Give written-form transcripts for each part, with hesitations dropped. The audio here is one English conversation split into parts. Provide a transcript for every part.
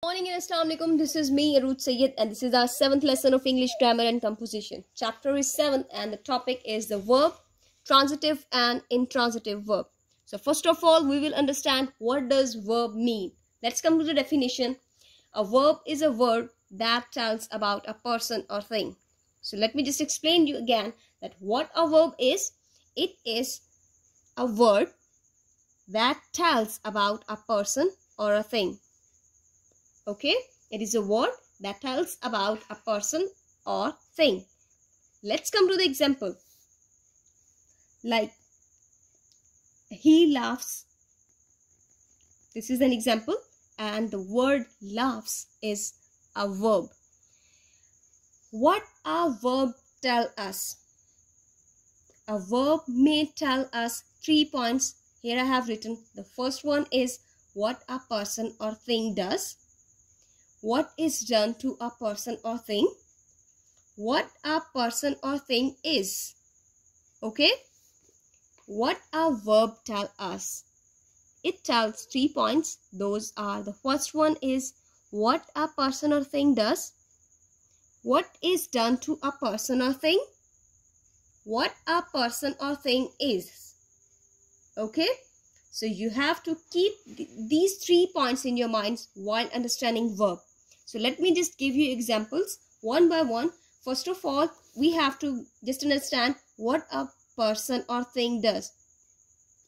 Morning and Assalamu alaikum. This is me, Aruj Sayyed, and this is our 7th lesson of English grammar and composition. Chapter is 7 and the topic is the verb, transitive and intransitive verb. So first of all, we will understand what does verb mean. Let's come to the definition. A verb is a word that tells about a person or thing. So let me just explain you again that what a verb is. It is a word that tells about a person or a thing. Okay, it is a word that tells about a person or thing. Let's come to the example. Like, he laughs. This is an example, and the word laughs is a verb. What a verb tell us? A verb may tell us 3 points. Here I have written. The first one is what a person or thing does. What is done to a person or thing? What a person or thing is. Okay? What a verb tell us? It tells 3 points. Those are, the first one is what a person or thing does. What is done to a person or thing? What a person or thing is. Okay? So you have to keep these 3 points in your minds while understanding verb. So let me just give you examples one by one. First of all, we have to just understand what a person or thing does.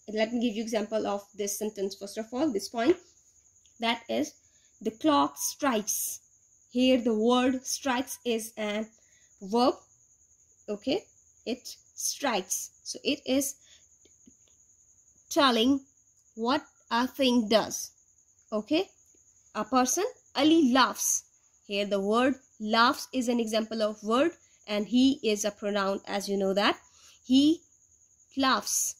Let me give you example of this sentence. First of all, this point, that is, the clock strikes. Here the word strikes is a verb. Okay, it strikes. So it is telling what a thing does. Okay, a person, Ali laughs. Here the word laughs is an example of word, and he is a pronoun, as you know that. He laughs.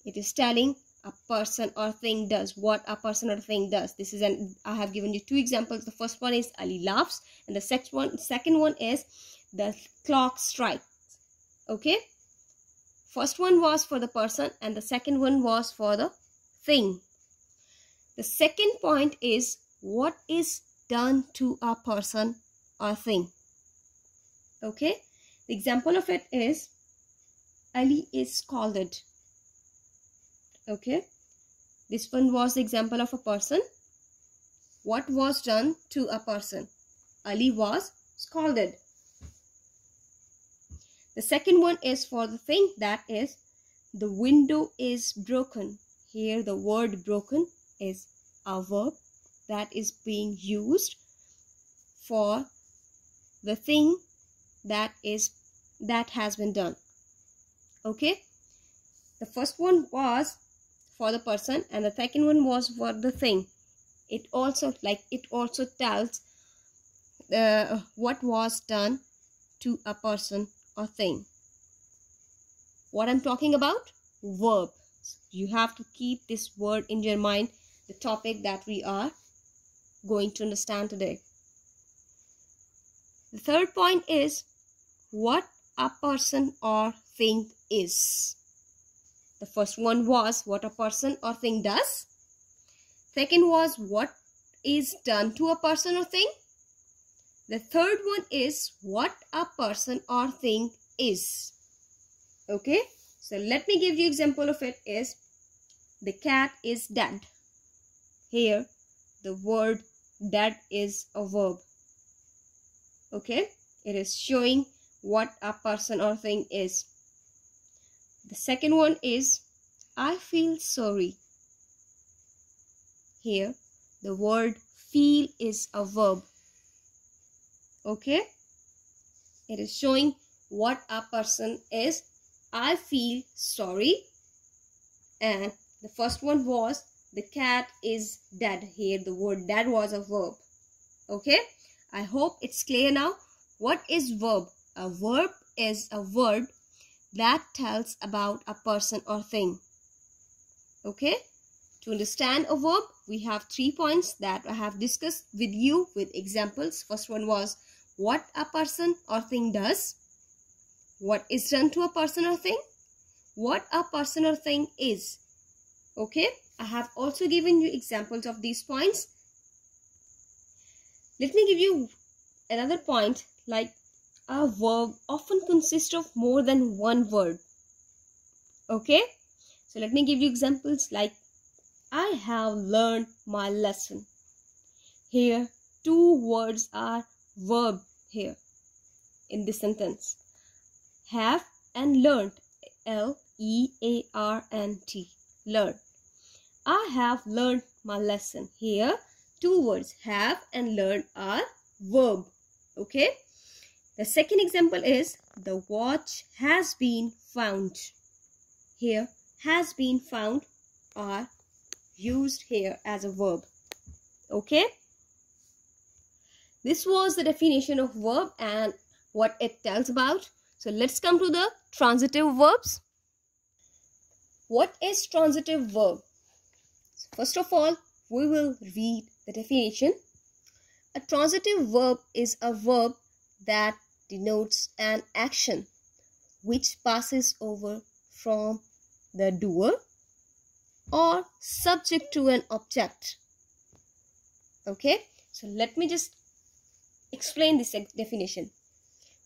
It is telling a person or thing does, what a person or thing does. This is I have given you 2 examples. The first one is Ali laughs, and the second one is the clock strikes. Okay, first one was for the person and the second one was for the thing. The second point is what is done to a person or thing. Okay, the example of it is Ali is scalded. Okay, this one was the example of a person. What was done to a person? Ali was scalded. The second one is for the thing, that is, the window is broken. Here the word broken is a verb that is being used for the thing that has been done. Okay, the first one was for the person and the second one was for the thing. It also tells what was done to a person or thing. What I'm talking about? Verb. You have to keep this word in your mind, the topic that we are going to understand today. The third point is what a person or thing is. The first one was what a person or thing does. Second was what is done to a person or thing. The third one is what a person or thing is. Okay, so let me give you example of it is the cat is dead. Here the word dead is a verb. Okay, it is showing what a person or thing is. The second one is I feel sorry. Here the word feel is a verb. Okay, it is showing what a person is. I feel sorry. And the first one was the cat is dead. Here the word dead was a verb. Okay, I hope it's clear now. What is verb? A verb is a word that tells about a person or thing. Okay, to understand a verb, we have 3 points that I have discussed with you with examples. First one was what a person or thing does. What is done to a person or thing? What a person or thing is. Okay, I have also given you examples of these points. Let me give you another point, like a verb often consists of more than one word. Okay, so let me give you examples like I have learned my lesson. Here, two words are verb here in this sentence. Have and learned. L-E-A-R-N-T. Learn. I have learned my lesson. Here, two words have and learn are verb. Okay. The second example is the watch has been found. Here, has been found are used here as a verb. Okay. This was the definition of verb and what it tells about. So let's come to the transitive verbs. What is transitive verb? First of all, we will read the definition. A transitive verb is a verb that denotes an action which passes over from the doer or subject to an object. Okay, so let me just explain this definition.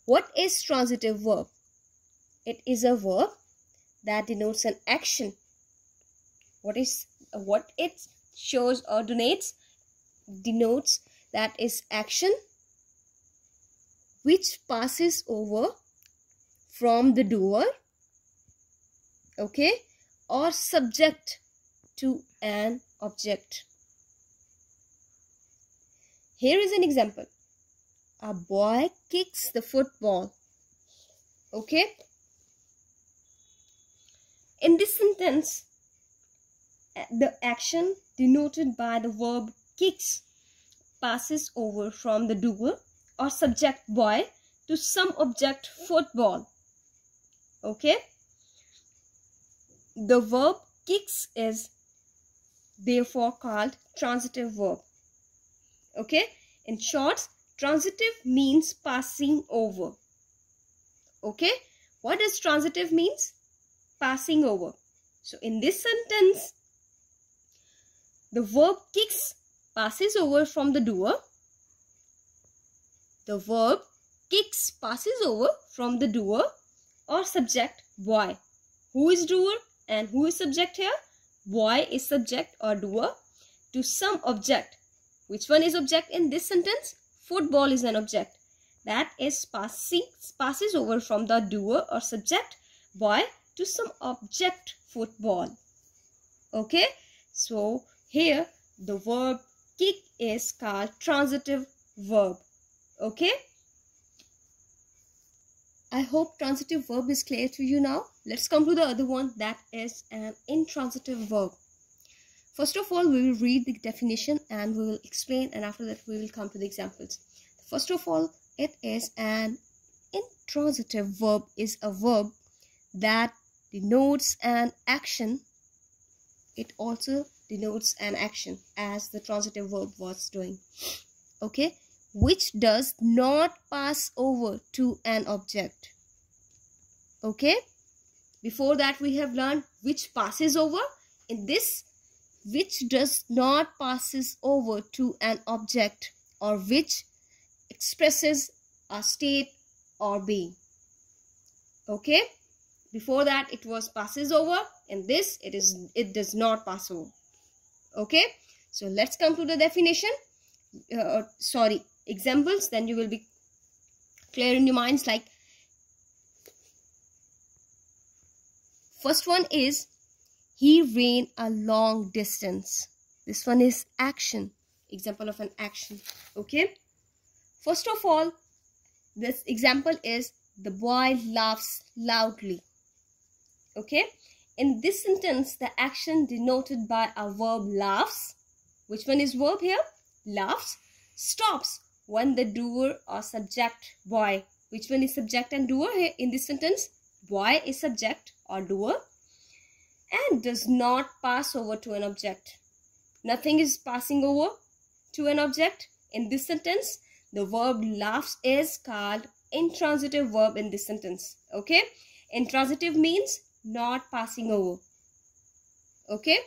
What is transitive verb? It is a verb that denotes an action. What it shows or denotes that is action which passes over from the doer, okay, or subject to an object. Here is an example. A boy kicks the football. Okay. In this sentence, the action denoted by the verb kicks passes over from the doer or subject boy to some object football. Okay. The verb kicks is therefore called transitive verb. Okay. In short, transitive means passing over. Okay. What does transitive means? Passing over. So in this sentence, the verb kicks passes over from the doer. The verb kicks passes over from the doer or subject boy. Who is doer and who is subject here? Boy is subject or doer to some object. Which one is object in this sentence? Football is an object. That is passes over from the doer or subject boy to some object football. Okay. So here the verb kick is called transitive verb. Okay. I hope transitive verb is clear to you now. Let's come to the other one, that is an intransitive verb. First of all, we will read the definition and we will explain, and after that we will come to the examples. First of all, it is an intransitive verb is a verb that denotes an action. It also denotes an action as the transitive verb was doing. Okay, which does not pass over to an object. Okay, before that we have learned which passes over. In this, which does not passes over to an object or which expresses a state or being. Okay, before that it was passes over. In this it does not pass over. Okay, so let's come to the definition. Examples, then you will be clear in your minds. Like, first one is he ran a long distance. This one is action, example of an action. Okay, first of all, this example is the boy laughs loudly. Okay, in this sentence the action denoted by a verb laughs. Which one is verb here? Laughs. Stops when the doer or subject boy. Which one is subject and doer here in this sentence? Boy is subject or doer, and does not pass over to an object. Nothing is passing over to an object in this sentence. The verb laughs is called intransitive verb in this sentence. Okay, intransitive means not passing over. Okay,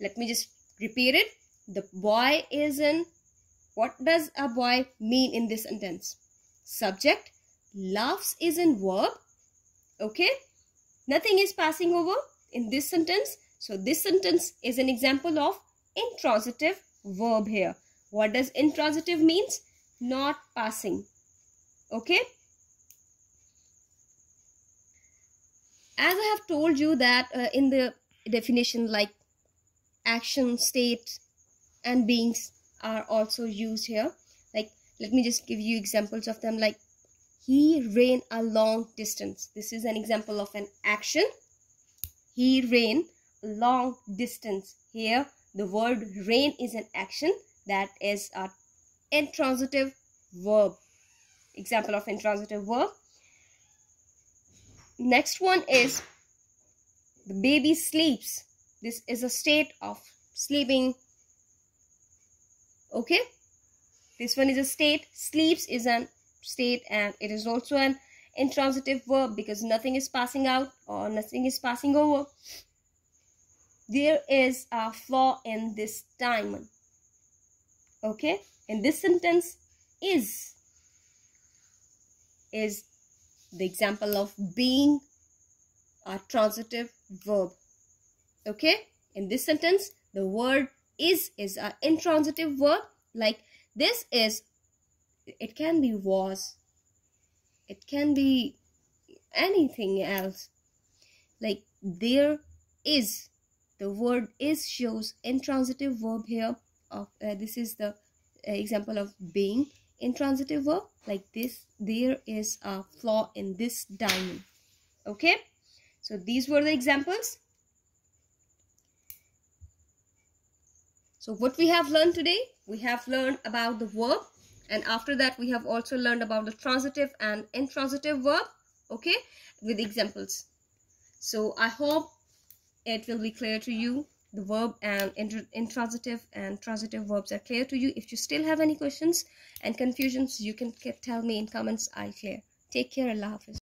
let me just repeat it. The boy is in what does a boy mean in this sentence? Subject, laughs is in verb. Okay, nothing is passing over in this sentence. So this sentence is an example of intransitive verb here. What does intransitive means? Not passing. Okay. As I have told you that in the definition, like action, state and beings are also used here. Like, let me just give you examples of them. Like, he ran a long distance. This is an example of an action. He ran a long distance. Here the word ran is an action. That is a intransitive verb. Example of intransitive verb. Next one is the baby sleeps. This is a state of sleeping. Okay, this one is a state. Sleeps is an state, and it is also an intransitive verb because nothing is passing out or nothing is passing over. There is a flaw in this diamond. Okay, in this sentence, is the example of being a transitive verb. Okay, in this sentence, the word is an intransitive verb. Like, this is, it can be was, it can be anything else. Like, there is, the word is shows intransitive verb here. Of this is the example of being intransitive verb. Like this, there is a flaw in this diamond. Okay, so these were the examples. So what we have learned today, we have learned about the verb, and after that we have also learned about the transitive and intransitive verb. Okay, with examples. So I hope it will be clear to you. The verb and intransitive and transitive verbs are clear to you. If you still have any questions and confusions, you can tell me in comments. I'll clear. Take care. Allah Hafiz.